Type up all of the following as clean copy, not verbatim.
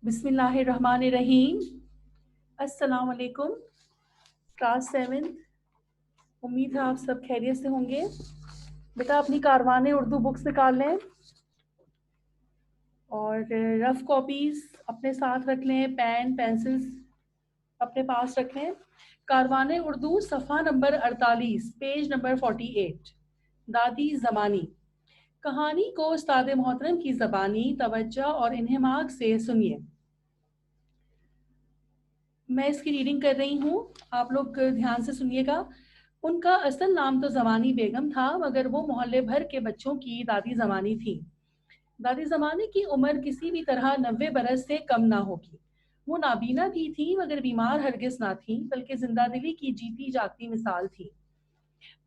बिस्मिल्लाहिर्रहमानिर्रहीम। अस्सलाम वालेकुम। क्लास 7, उम्मीद है आप सब खैरियत से होंगे। बेटा अपनी कारवाने उर्दू बुक्स निकाल लें और रफ कॉपीज़ अपने साथ रख लें, पेन पेंसिल्स अपने पास रख लें। कारवाने उर्दू सफ़ा नंबर 48, पेज नंबर 48। दादी ज़मानी। कहानी को उस्ताद मोहतरम की ज़बानी तवज्जो और इन्हिमाक से सुनिए। मैं इसकी रीडिंग कर रही हूँ, आप लोग ध्यान से सुनिएगा। उनका असल नाम तो ज़मानी बेगम था, मगर वो मोहल्ले भर के बच्चों की दादी ज़मानी थी। दादी ज़मानी की उम्र किसी भी तरह 90 बरस से कम ना होगी। वो नाबीना भी थी, मगर बीमार हरगिज़ ना थी, बल्कि जिंदादिली की जीती जागती मिसाल थी।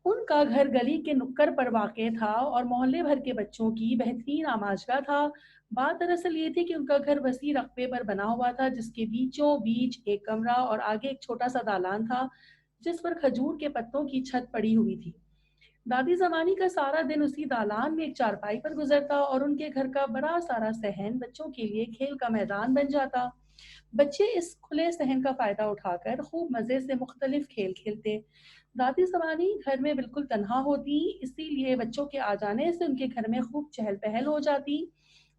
उनका घर गली के नुक्कड़ पर वाक़ था और मोहल्ले भर के बच्चों की बेहतरीन आमाजगा था। बात दरअसल ये थी कि उनका घर वसी रकबे पर बना हुआ था, जिसके बीचों बीच एक कमरा और आगे एक छोटा सा दालान था, जिस पर खजूर के पत्तों की छत पड़ी हुई थी। दादी ज़मानी का सारा दिन उसी दालान में एक चारपाई पर गुजरता और उनके घर का बड़ा सारा सहन बच्चों के लिए खेल का मैदान बन जाता। बच्चे इस खुले सहन का फ़ायदा उठाकर खूब मज़े से मुख्तलिफ खेल खेलते। दादी ज़मानी घर में बिल्कुल तन्हा होती, इसीलिए बच्चों के आ जाने से उनके घर में खूब चहल पहल हो जाती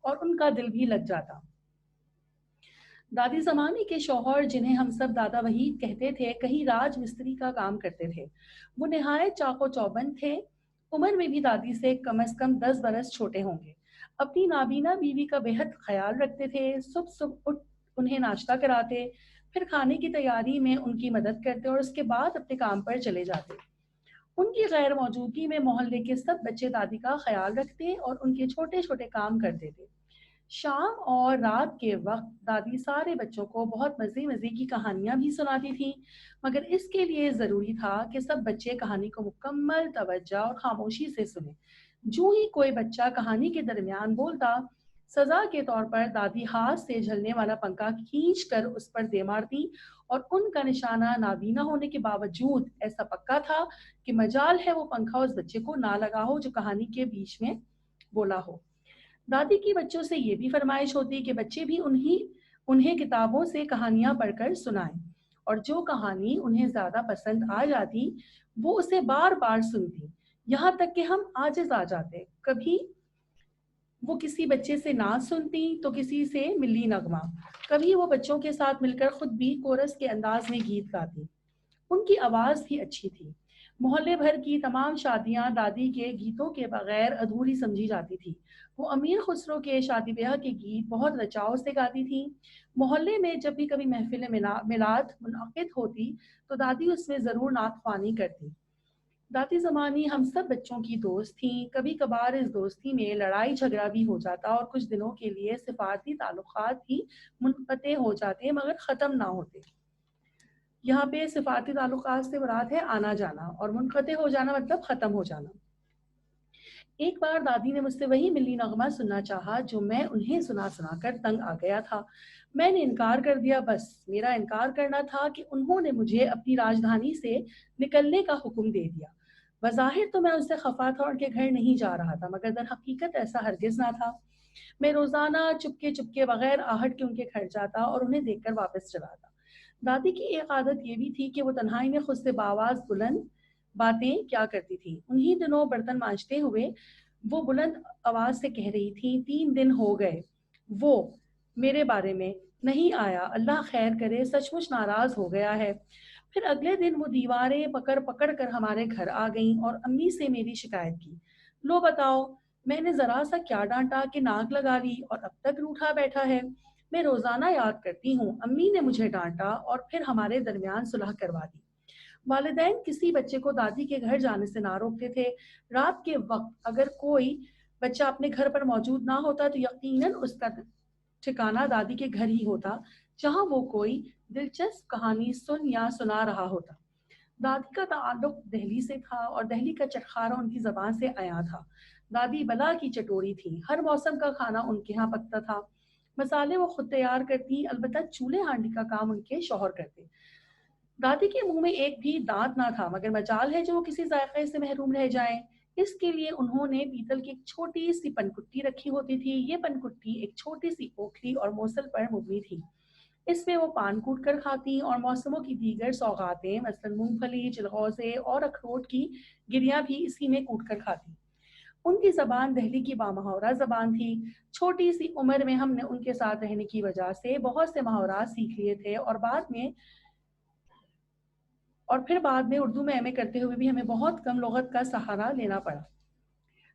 और उनका दिल भी लग जाता। दादी ज़मानी के शौहर, जिन्हें हम सब दादा वहीद कहते थे, कहीं राज मिस्त्री का काम करते थे। वो निहायत चाको चौबंद थे। उम्र में भी दादी से कम से कम 10 बरस छोटे होंगे। अपनी नाबीना बीवी का बेहद ख्याल रखते थे। सुबह सुबह उठ उन्हें नाश्ता कराते, फिर खाने की तैयारी में उनकी मदद करते और उसके बाद अपने काम पर चले जाते। उनकी गैर मौजूदगी में मोहल्ले के सब बच्चे दादी का ख्याल रखते और उनके छोटे छोटे काम कर देते। शाम और रात के वक्त दादी सारे बच्चों को बहुत मज़े मज़े की कहानियां भी सुनाती थीं, मगर इसके लिए ज़रूरी था कि सब बच्चे कहानी को मुकम्मल तवज्जो और खामोशी से सुने। जो ही कोई बच्चा कहानी के दरमियान बोलता, सज़ा के तौर पर दादी हाथ से झलने वाला पंखा खींच कर उस पर दे मारती और उनका निशाना नाबीना होने के बावजूद ऐसा पक्का था कि मजाल है वो पंखा उस बच्चे को ना लगा हो जो कहानी के बीच में बोला हो। दादी की बच्चों से ये भी फरमाइश होती कि बच्चे भी उन्हें किताबों से कहानियां पढ़कर सुनाएं और जो कहानी उन्हें ज़्यादा पसंद आ जाती वो उसे बार बार सुनती, यहाँ तक कि हम आजिज आ जाते। कभी वो किसी बच्चे से नाच सुनती तो किसी से मिली नगमा। कभी वो बच्चों के साथ मिलकर खुद भी कोरस के अंदाज में गीत गाती। उनकी आवाज़ भी अच्छी थी। मोहल्ले भर की तमाम शादियां दादी के गीतों के बगैर अधूरी समझी जाती थी। वो अमीर खुसरो के शादी ब्याह के गीत बहुत रचाव से गाती थी। मोहल्ले में जब भी कभी महफिल मिलाद मुनअक़िद होती तो दादी उसमें ज़रूर नात ख्वानी करती। दादी ज़मानी हम सब बच्चों की दोस्त थीं। कभी कभार इस दोस्ती में लड़ाई झगड़ा भी हो जाता और कुछ दिनों के लिए सिफारती ताल्लुकात भी मुनक़ते हो जाते, मगर ख़त्म ना होते। यहाँ पे सिफाती ताल्लुकात से मुराद है आना जाना, और मुनक़ते हो जाना मतलब ख़त्म हो जाना। एक बार दादी ने मुझसे वही मिली नगमा सुनना चाहा जो मैं उन्हें सुना सुना कर तंग आ गया था। मैंने इनकार कर दिया। बस मेरा इनकार करना था कि उन्होंने मुझे अपनी राजधानी से निकलने का हुक्म दे दिया। बज़ाहिर तो मैं उससे खफा था और उनके घर नहीं जा रहा था, मगर दर हकीकत ऐसा हरगिज़ ना था। मैं रोज़ाना चुपके चुपके बगैर आहट के उनके घर जाता और उन्हें देखकर वापस चला आता। दादी की एक आदत ये भी थी कि वो तन्हाई में खुद से बावाज़ बुलंद बातें क्या करती थी। उन्हीं दिनों बर्तन मांजते हुए वो बुलंद आवाज से कह रही थी, 3 दिन हो गए वो मेरे बारे में नहीं आया, अल्लाह खैर करे, सचमुच नाराज हो गया है। फिर अगले दिन वो दीवारें पकड़ पकड़ कर हमारे घर आ गईं और अम्मी से मेरी शिकायत की। लो बताओ, मैंने जरा सा क्या डांटा कि नाक लगा ली और अब तक रूठा बैठा है। मैं रोजाना याद करती हूँ अम्मी ने मुझे डांटा और फिर हमारे दरमियान सुलह करवा दी। वालिदैन किसी बच्चे को दादी के घर जाने से ना रोकते थे। रात के वक्त अगर कोई बच्चा अपने घर पर मौजूद ना होता तो यकीनन उसका ठिकाना दादी के घर ही होता, जहां वो कोई दिलचस्प कहानी सुन या सुना रहा होता। दादी का ताल्लुक दहली से था और दहली का चटखारा उनकी जबान से आया था। दादी बला की चटोरी थी। हर मौसम का खाना उनके यहाँ पकता था। मसाले वो खुद तैयार करती, अलबत्ता चूल्हे हांडी का काम उनके शौहर करते। दादी के मुंह में एक भी दांत ना था, मगर मजाल है जो वो किसी जायके से महरूम रह जाएं। اس کے لیے انہوں نے پیتل کی ایک چھوٹی سی پنکٹی رکھی ہوتی تھی. یہ پنکٹی ایک چھوٹی سی اوکھلی اور موصل پر مبنی تھی. اس میں وہ پان کوٹ کر کھاتی اور موسموں کی دیگر سوغاتیں مثلاً مونگ پھلی، چلغوزے اور اخروٹ کی گریاں بھی اسی میں کوٹ کر کھاتی. ان کی زبان دہلی کی بامحاورہ زبان تھی. چھوٹی سی عمر میں ہم نے ان کے ساتھ رہنے کی وجہ سے بہت سے محاورات سیکھ لیے تھے اور پھر بعد میں اردو میں ایم اے کرتے ہوئے بھی ہمیں بہت کم لغت کا سہارا لینا پڑا.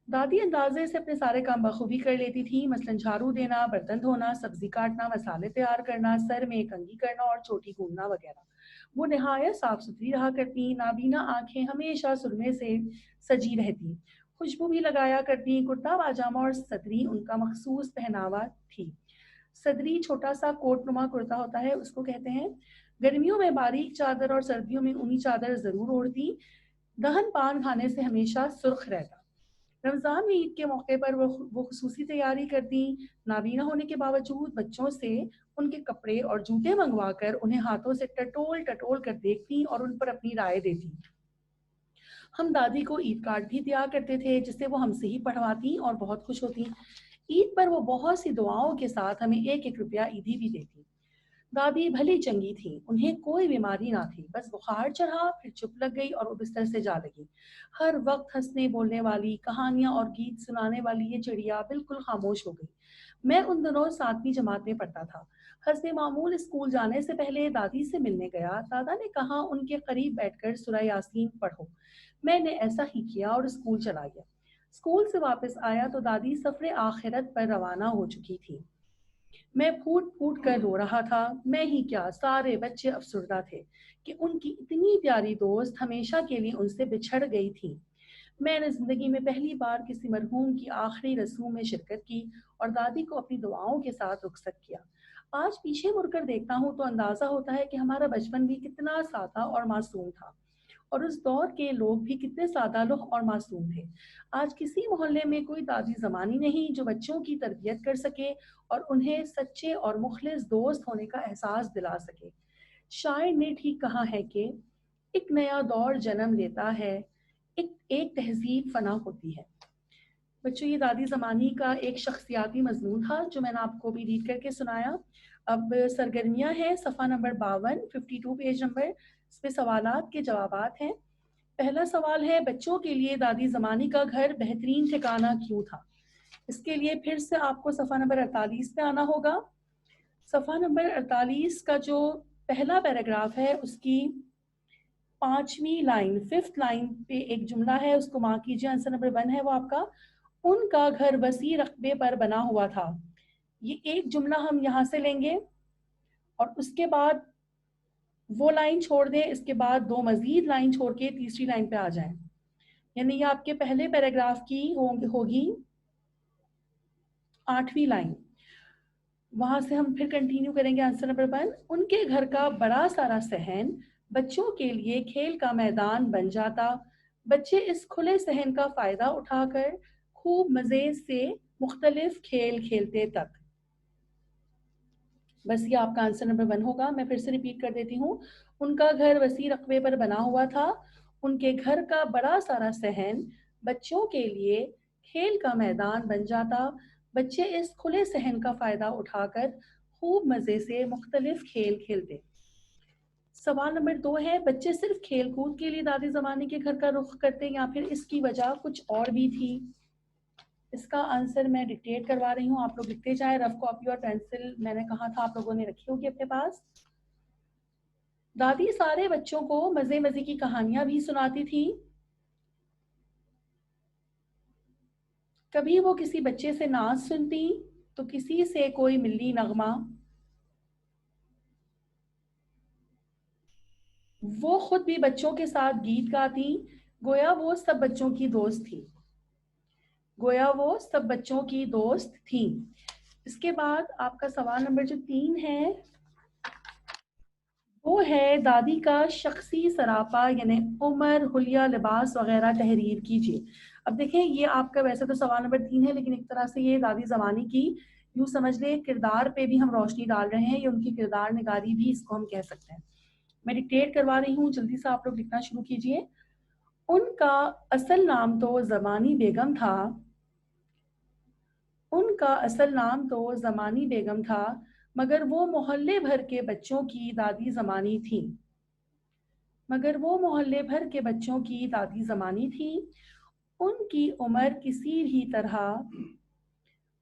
دادی اندازے سے اپنے سارے کام بخوبی کر لیتی تھی، مثلاً جھاڑو دینا، برتن دھونا، سبزی کاٹنا، مسالے تیار کرنا، سر میں کنگھی کرنا اور چوٹی گھومنا وغیرہ. وہ نہایت صاف ستھری رہا کرتی. نابینا آنکھیں ہمیشہ سرمے سے سجی رہتی. خوشبو بھی لگایا کرتی. کرتا پاجامہ اور صدری ان کا مخصوص پہناوا تھی. صدری چھوٹا سا کوٹ نما کرتا ہوتا ہے، اس کو کہتے ہیں. گرمیوں میں باریک چادر اور سردیوں میں اونی چادر ضرور اوڑھتی. دہن پان کھانے سے ہمیشہ سرخ رہتا. رمضان میں عید کے موقع پر وہ خصوصی تیاری کرتی. نابینا ہونے کے باوجود بچوں سے ان کے کپڑے اور جوتے منگوا کر انہیں ہاتھوں سے ٹٹول ٹٹول کر دیکھتی اور ان پر اپنی رائے دیتی. ہم دادی کو عید کارڈ بھی دیا کرتے تھے جسے وہ ہم سے ہی پڑھواتی اور بہت خوش ہوتی. عید پر وہ بہت سی دعاؤں کے ساتھ ہمیں 1-1 روپیہ عیدی بھی دیتی. دادی بھلی چنگی تھی، انہیں کوئی بیماری نہ تھی، بس بخار چڑھا، پھر چپ لگ گئی اور وہ بستر سے جا لگی. ہر وقت ہنسنے بولنے والی، کہانیاں اور گیت سنانے والی یہ چڑیا بالکل خاموش ہو گئی. میں ان دنوں 7ویں جماعت میں پڑھتا تھا. حسب معمول اسکول جانے سے پہلے دادی سے ملنے گیا. دادا نے کہا ان کے قریب بیٹھ کر سورہ یاسین پڑھو. میں نے ایسا ہی کیا اور اسکول چلا گیا. اسکول سے واپس آیا تو دادی سفر آخرت پر روانہ ہو چکی تھی. میں پھوٹ پھوٹ کر رو رہا تھا. میں ہی کیا، سارے بچے افسردہ تھے کہ ان کی اتنی پیاری دوست ہمیشہ کے لیے ان سے بچھڑ گئی تھی. میں نے زندگی میں پہلی بار کسی مرحوم کی آخری رسوم میں شرکت کی اور دادی کو اپنی دعاؤں کے ساتھ رخصت کیا. آج پیچھے مڑ کر دیکھتا ہوں تو اندازہ ہوتا ہے کہ ہمارا بچپن بھی کتنا سادہ اور معصوم تھا اور اس دور کے لوگ بھی کتنے سادہ لوح اور معصوم تھے. آج کسی محلے میں کوئی دادی زمانی نہیں جو بچوں کی تربیت کر سکے اور انہیں سچے اور مخلص دوست ہونے کا احساس دلا سکے. شاعر نے ٹھیک کہا ہے کہ ایک نیا دور جنم لیتا ہے، ایک تہذیب فنا ہوتی ہے. بچوں، یہ دادی زمانی کا ایک شخصیاتی مضمون تھا جو میں نے آپ کو بھی ریڈ کر کے سنایا. اب سرگرمیاں ہیں، صفحہ نمبر 52، 52 پیج نمبر. اس پہ سوالات کے جوابات ہیں. پہلا سوال ہے، بچوں کے لیے دادی زمانی کا گھر بہترین ٹھکانہ کیوں تھا؟ اس کے لیے پھر سے آپ کو صفحہ نمبر 48 پہ آنا ہوگا. صفحہ نمبر 48 کا جو پہلا پیراگراف ہے اس کی 5ویں لائن، 5th لائن پہ ایک جملہ ہے، اس کو مارک کیجیے. آنسر نمبر 1 ہے وہ آپ کا. ان کا گھر وسیع رقبے پر بنا ہوا تھا. یہ ایک جملہ ہم یہاں سے لیں گے اور اس کے بعد وہ لائن چھوڑ دیں، اس کے بعد 2 مزید لائن چھوڑ کے تیسری لائن پہ آ جائیں. یعنی یہ آپ کے پہلے پیراگراف کی ہوگی 8ویں لائن. وہاں سے ہم پھر کنٹینیو کریں گے. آنسر نمبر 1، ان کے گھر کا بڑا سارا صحن بچوں کے لیے کھیل کا میدان بن جاتا. بچے اس کھلے صحن کا فائدہ اٹھا کر خوب مزے سے مختلف کھیل کھیلتے تک. بس یہ آپ کا آنسر نمبر 1 ہوگا. میں پھر سے ریپیٹ کر دیتی ہوں. ان کا گھر وسیع رقبے پر بنا ہوا تھا. ان کے گھر کا بڑا سارا صحن بچوں کے لیے کھیل کا میدان بن جاتا. بچے اس کھلے صحن کا فائدہ اٹھا کر خوب مزے سے مختلف کھیل کھیلتے. سوال نمبر 2 ہے، بچے صرف کھیل کود کے لیے دادی زمانے کے گھر کا رخ کرتے یا پھر اس کی وجہ کچھ اور بھی تھی؟ اس کا آنسر میں ڈکٹیٹ کروا رہی ہوں، آپ لوگ لکھتے جائیں. رف کاپی اور پینسل میں نے کہا تھا آپ لوگوں نے رکھی ہوگی اپنے پاس. دادی سارے بچوں کو مزے مزے کی کہانیاں بھی سناتی تھی. کبھی وہ کسی بچے سے ناز سنتی تو کسی سے کوئی ملی نغمہ. وہ خود بھی بچوں کے ساتھ گیت گاتی، گویا وہ سب بچوں کی دوست تھی. گویا وہ سب بچوں کی دوست تھیں. اس کے بعد آپ کا سوال نمبر جو 3 ہے وہ ہے، دادی کا شخصی سراپا یعنی عمر، حلیہ، لباس وغیرہ تحریر کیجیے. اب دیکھیں یہ آپ کا ویسے تو سوال نمبر 3 ہے لیکن ایک طرح سے یہ دادی زمانی کی یوں سمجھ لیں کردار پہ بھی ہم روشنی ڈال رہے ہیں، یا ان کی کردار نگاری بھی اس کو ہم کہہ سکتے ہیں. میں ڈکٹیٹ کروا رہی ہوں، جلدی سے آپ لوگ لکھنا شروع کیجیے. उनका असल नाम तो ज़मानी बेगम था। उनका असल नाम तो ज़मानी बेगम था, मगर वो मोहल्ले भर के बच्चों की दादी ज़मानी थी। मगर वो मोहल्ले भर के बच्चों की दादी ज़मानी थी। उनकी उम्र किसी भी तरह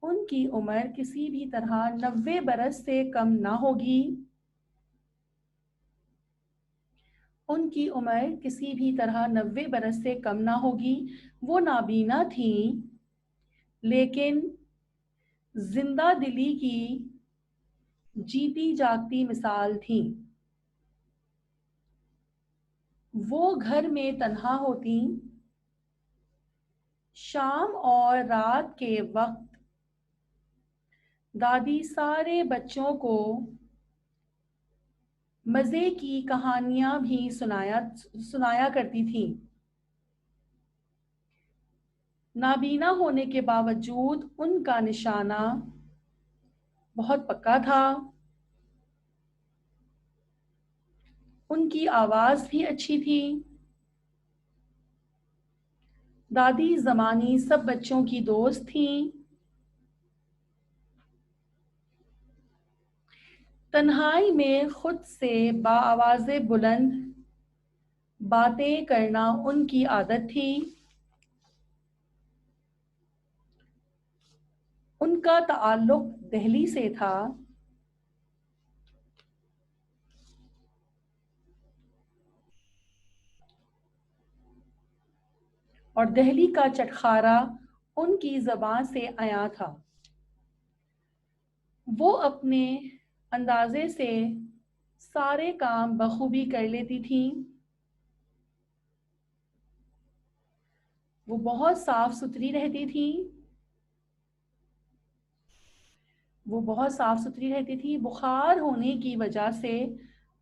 उनकी उम्र किसी भी तरह 90 बरस से कम ना होगी। उनकी उम्र किसी भी तरह 90 बरस से कम ना होगी। वो नाबीना थी, लेकिन जिंदा दिली की जीती जागती मिसाल थी। वो घर में तन्हा होती। शाम और रात के वक्त दादी सारे बच्चों को मज़े की कहानियां भी सुनाया करती थी। नाबीना होने के बावजूद उनका निशाना बहुत पक्का था। उनकी आवाज़ भी अच्छी थी। दादी ज़मानी सब बच्चों की दोस्त थीं। तन्हाई में खुद से बाआवाज़े बुलंद बातें करना उनकी आदत थी। उनका ताल्लुक दिल्ली से था। और दिल्ली का चटखारा उनकी ज़बान से आया था। वो अपने अंदाजे से सारे काम बखूबी कर लेती थी। वो बहुत साफ सुथरी रहती थी। बुखार होने की वजह से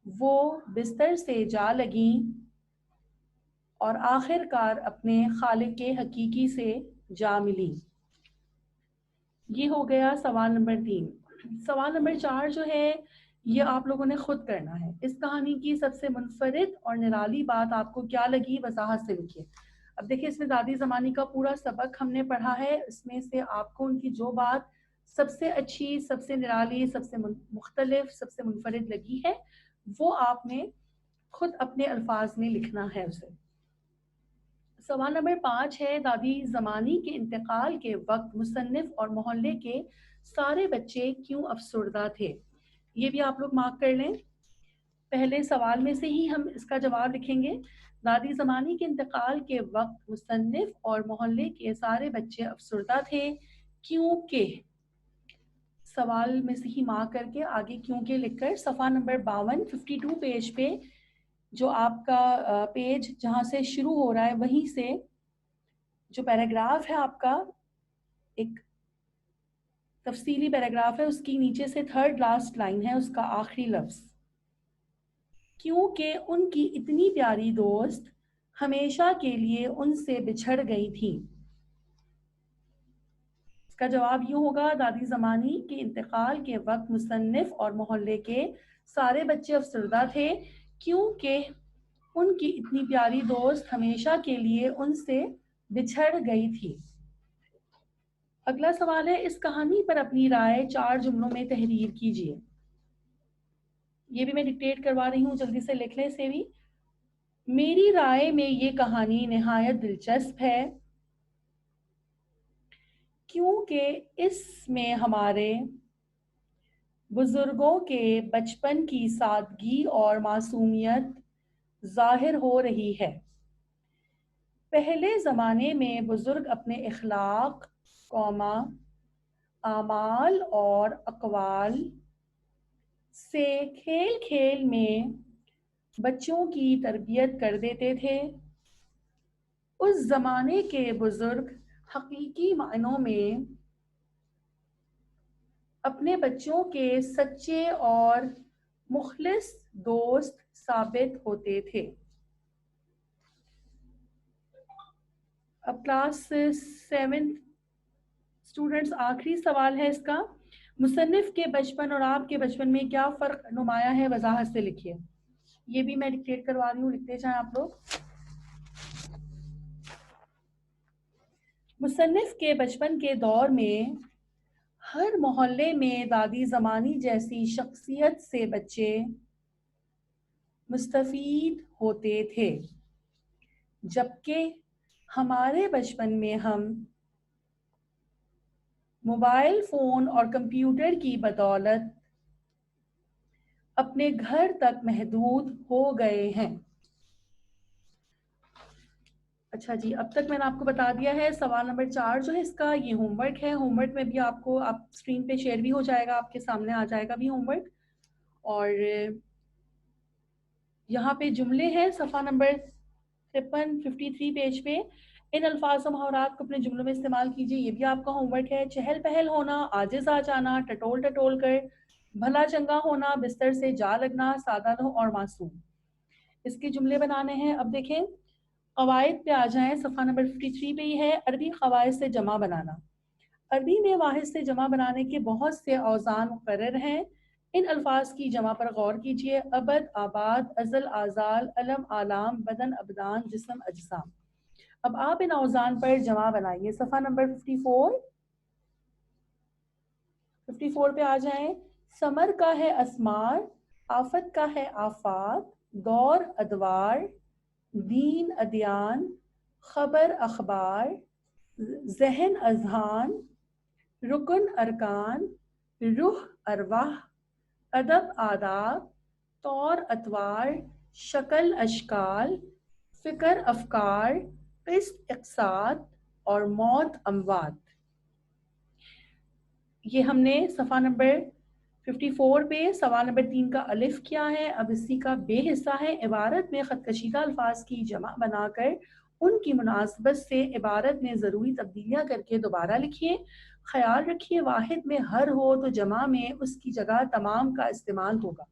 वो बिस्तर से जा लगी और आखिरकार अपने खालिक हकीकी से जा मिली। ये हो गया सवाल नंबर 3। सवाल नंबर 4 जो है ये आप लोगों ने खुद करना है। इस कहानी की सबसे मुनफरिद और निराली बात आपको क्या लगी, वजाहत से लिखिए। अब देखिए, इसमें दादी ज़मानी का पूरा सबक हमने पढ़ा है। इसमें से आपको उनकी जो बात सबसे अच्छी, सबसे निराली, सबसे मुख्तलिफ, सबसे मुनफरिद लगी है, वो आपने खुद अपने अल्फाज में लिखना है उसे। सवाल नंबर 5 है, दादी ज़मानी के इंतकाल के वक्त मुसन्निफ और मोहल्ले के सारे बच्चे क्यों अफसरदा थे? ये भी आप लोग मार्क कर लें। पहले सवाल में से ही हम इसका जवाब लिखेंगे। दादी ज़मानी के इंतकाल के वक्त मुसन्निफ और मोहल्ले के सारे बच्चे अफसरदा थे, क्योंकि सवाल में से ही मार्क करके आगे क्योंकि लिखकर सफ़ा नंबर 52 52 पेज पे जो आपका पेज जहाँ से शुरू हो रहा है वहीं से जो पैराग्राफ है आपका, एक तफसीली पैराग्राफ है, उसकी नीचे से थर्ड लास्ट लाइन है, उसका आखिरी लफ्ज़, क्योंकि उनकी इतनी प्यारी दोस्त हमेशा के लिए उनसे बिछड़ गई थी। इसका जवाब यूँ होगा, दादी ज़मानी के इंतकाल के वक्त मुसन्निफ और मोहल्ले के सारे बच्चे अफसरदा थे, क्योंकि उनकी इतनी प्यारी दोस्त हमेशा के लिए उनसे बिछड़ गई थी। अगला सवाल है, इस कहानी पर अपनी राय 4 जुमलों में तहरीर कीजिए। ये भी मैं डिक्टेट करवा रही हूँ, जल्दी से लिख लें इसे भी। मेरी राय में ये कहानी निहायत दिलचस्प है, क्योंकि इसमें हमारे बुजुर्गों के बचपन की सादगी और मासूमियत जाहिर हो रही है। पहले ज़माने में बुजुर्ग अपने इखलाक, कौमा, आमाल और अक़वाल से खेल खेल में बच्चों की तरबियत कर देते थे। उस ज़माने के बुजुर्ग हकीकी मायनों में अपने बच्चों के सच्चे और मुखलिस दोस्त साबित होते थे। अब क्लास 7 स्टूडेंट्स, आखिरी सवाल है इसका, मुसन्निफ के बचपन और आपके बचपन में क्या फ़र्क नुमाया है, वजाहत से लिखिए। ये भी मैं डिक्टेट करवा रही हूँ, लिखते जाएं आप लोग। मुसन्निफ के बचपन के दौर में हर मोहल्ले में दादी ज़मानी जैसी शख्सियत से बच्चे मुस्तफ़ीद होते थे, जबकि हमारे बचपन में हम मोबाइल फ़ोन और कंप्यूटर की बदौलत अपने घर तक महदूद हो गए हैं। अच्छा जी, अब तक मैंने आपको बता दिया है। सवाल नंबर 4 जो है इसका ये होमवर्क है। होमवर्क में भी आपको आप स्क्रीन पे शेयर भी हो जाएगा, आपके सामने आ जाएगा भी होमवर्क। और यहाँ पे जुमले हैं सफ़ा नंबर 53 पेज पे। इन अल्फाज और मुहावरात को अपने जुमलों में इस्तेमाल कीजिए, ये भी आपका होमवर्क है। चहल पहल होना, आजिज़ आ जाना, टटोल टटोल कर, भला चंगा होना, बिस्तर से जा लगना, सादा लौह और मासूम। इसके जुमले बनाने हैं। अब देखें, क़वाइद पे आ जाएं। सफ़ा नंबर 53 पे ही है, अरबी क़वाइद से जमा बनाना। अरबी में वाहिद से जमा बनाने के बहुत से औज़ान मुक़र्रर हैं। इन अल्फाज की जमा पर गौर कीजिए। अबद, आबाद, अज़ल, आज़ाल, अलम, आलाम, बदन, अबदान, जिस्म, अजसाम। अब आप इन औज़ान पर जमा बनाइए। सफ़ा नंबर 54 पे आ जाएं। समर का है असमार, आफत का है आफात, दौर अदवार, दीन अदियान, खबर अखबार, जहन अजहान, रुकन अरकान, रूह अरवाह, अदब आदाब, तौर अतवार, शक्ल अशकाल, फ़िक्र अफ़कार, क़िस्त इक़्साद और मौत अमवात। ये हमने सफ़ा नंबर 54 पे सवाल नंबर 3 का अलिफ किया है। अब इसी का बे हिस्सा है। इबारत में ख़तकशीदा अल्फाज की जमा बनाकर उनकी मुनासबत से इबारत में ज़रूरी तब्दीलियाँ करके दोबारा लिखिए। ख्याल रखिए वाहिद में हर हो तो जमा में उसकी जगह तमाम का इस्तेमाल होगा।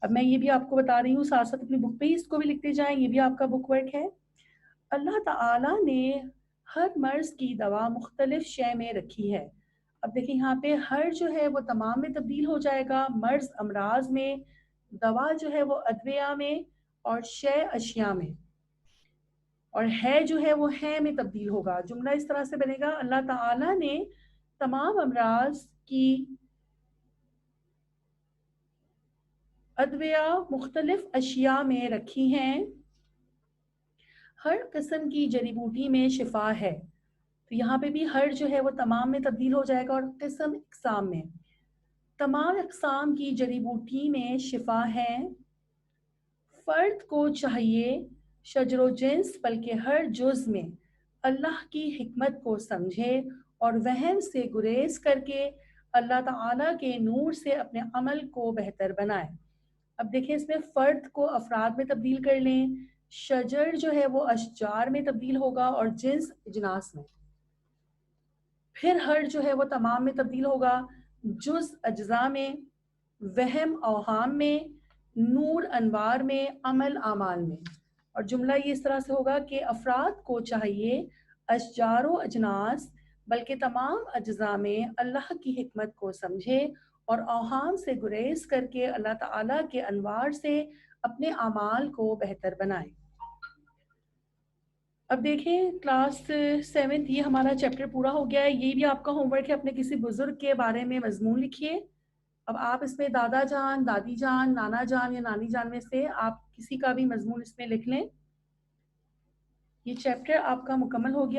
अब मैं ये भी आपको बता रही हूँ, साथ साथ अपनी बुक पे ही इसको भी लिखते जाएं, ये भी आपका बुक वर्क है। अल्लाह ताला ने हर मर्ज की दवा मुख्तलिफ शय में रखी है। अब देखिए यहाँ पे हर जो है वो तमाम में तब्दील हो जाएगा, मर्ज अमराज में, दवा जो है वो अद्विया में, और शय अशिया में, और है जो है वो है में तब्दील होगा। जुमला इस तरह से बनेगा, अल्लाह ताला ने तमाम अमराज की अद्विया मुख्तलिफ अशिया में रखी हैं। हर किस्म की जड़ी बूटी में शिफा है। तो यहाँ पे भी हर जो है वो तमाम में तब्दील हो जाएगा, और किस्म इकसाम में। तमाम इकसाम की जड़ी बूटी में शिफा है। फ़र्द को चाहिए शजरो जिन्स बल्कि हर जुज़ में अल्लाह की हिकमत को समझे और वहम से गुरेज करके अल्लाह ताला के नूर से अपने अमल को बेहतर बनाए। अब देखें, इसमें फ़र्द को अफराद में तब्दील कर लें। शजर जो है वो अशजार में तब्दील होगा और जिन्स इजनास में। फिर हर जो है वो तमाम में तब्दील होगा, जुज़ अज्जा में, वहम औहाम में, नूर अनवार में, अमल आमाल में। और जुमला ये इस तरह से होगा कि अफराद को चाहिए अशजारो अजनास बल्कि तमाम अज्जा में अल्लाह की हिकमत को समझे और औहाम से गुरेज करके अल्लाह ताला के अनवार से अपने आमाल को बेहतर बनाए। अब देखें, क्लास 7 ये हमारा चैप्टर पूरा हो गया है। ये भी आपका होमवर्क है, अपने किसी बुजुर्ग के बारे में मजमून लिखिए। अब आप इसमें दादा जान, दादी जान, नाना जान या नानी जान में से आप किसी का भी मजमून इसमें लिख लें। ये चैप्टर आपका मुकम्मल हो गया।